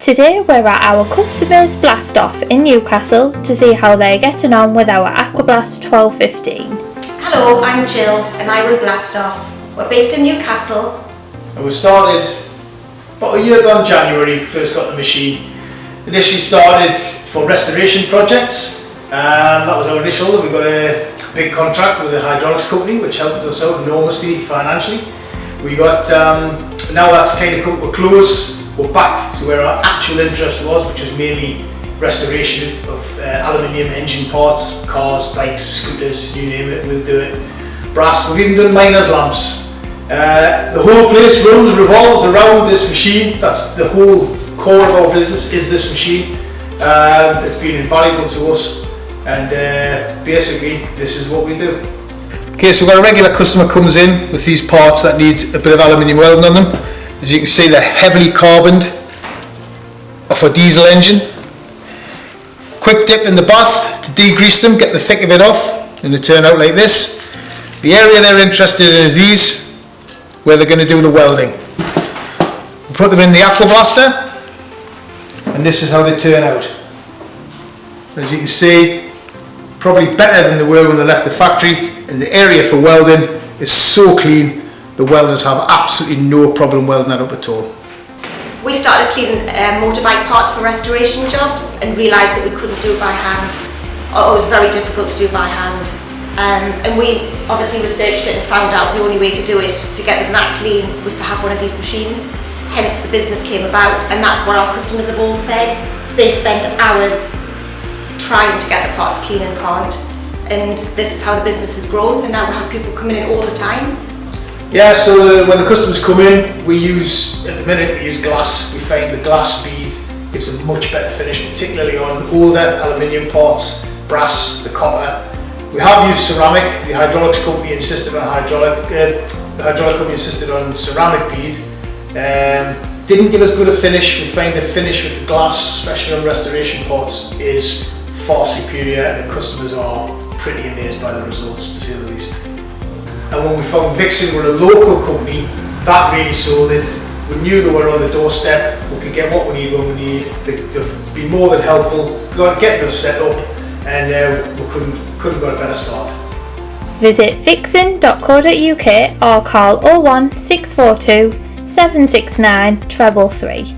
Today we're at our customer's blast off in Newcastle to see how they're getting on with our Aquablast 1215. Hello, I'm Jill and I run Blast Off. We're based in Newcastle. And we started about a year ago in January, first got the machine. Initially started for restoration projects. That was our initial. We got a big contract with a hydraulics company which helped us out enormously financially. We got, now that's kind of come to a close. We're back to where our actual interest was, which was mainly restoration of aluminium engine parts, cars, bikes, scooters, you name it, we'll do it. Brass, we've even done miners' lamps. The whole place revolves around this machine. That's the whole core of our business, is this machine. It's been invaluable to us, and basically this is what we do. Okay, so we've got a regular customer comes in with these parts that need a bit of aluminium welding on them. As you can see, they're heavily carboned off a diesel engine. Quick dip in the bath to degrease them, get the thick of it off, and they turn out like this. The area they're interested in is these, where they're going to do the welding. We put them in the Aquablaster, and this is how they turn out. As you can see, probably better than they were when they left the factory, and the area for welding is so clean. The welders have absolutely no problem welding that up at all. We started cleaning motorbike parts for restoration jobs and realised that we couldn't do it by hand. Or it was very difficult to do by hand. And we obviously researched it and found out the only way to do it, to get them that clean, was to have one of these machines. Hence the business came about, and that's what our customers have all said. They spend hours trying to get the parts clean and can't. And this is how the business has grown, and now we have people coming in all the time. Yeah, so when the customers come in, at the minute we use glass. We find the glass bead gives a much better finish, particularly on older aluminium parts, brass, the copper. We have used ceramic. The hydraulics company insisted on ceramic bead. Didn't give us good a finish. We find the finish with the glass, especially on restoration parts, is far superior, and the customers are pretty amazed by the results, to say the least. And when we found Vixen were a local company, that really sold it. We knew they were on the doorstep, we could get what we need when we need. They've been more than helpful, getting us set up, and we couldn't have got a better start. Visit vixen.co.uk or call 01 642 769 333.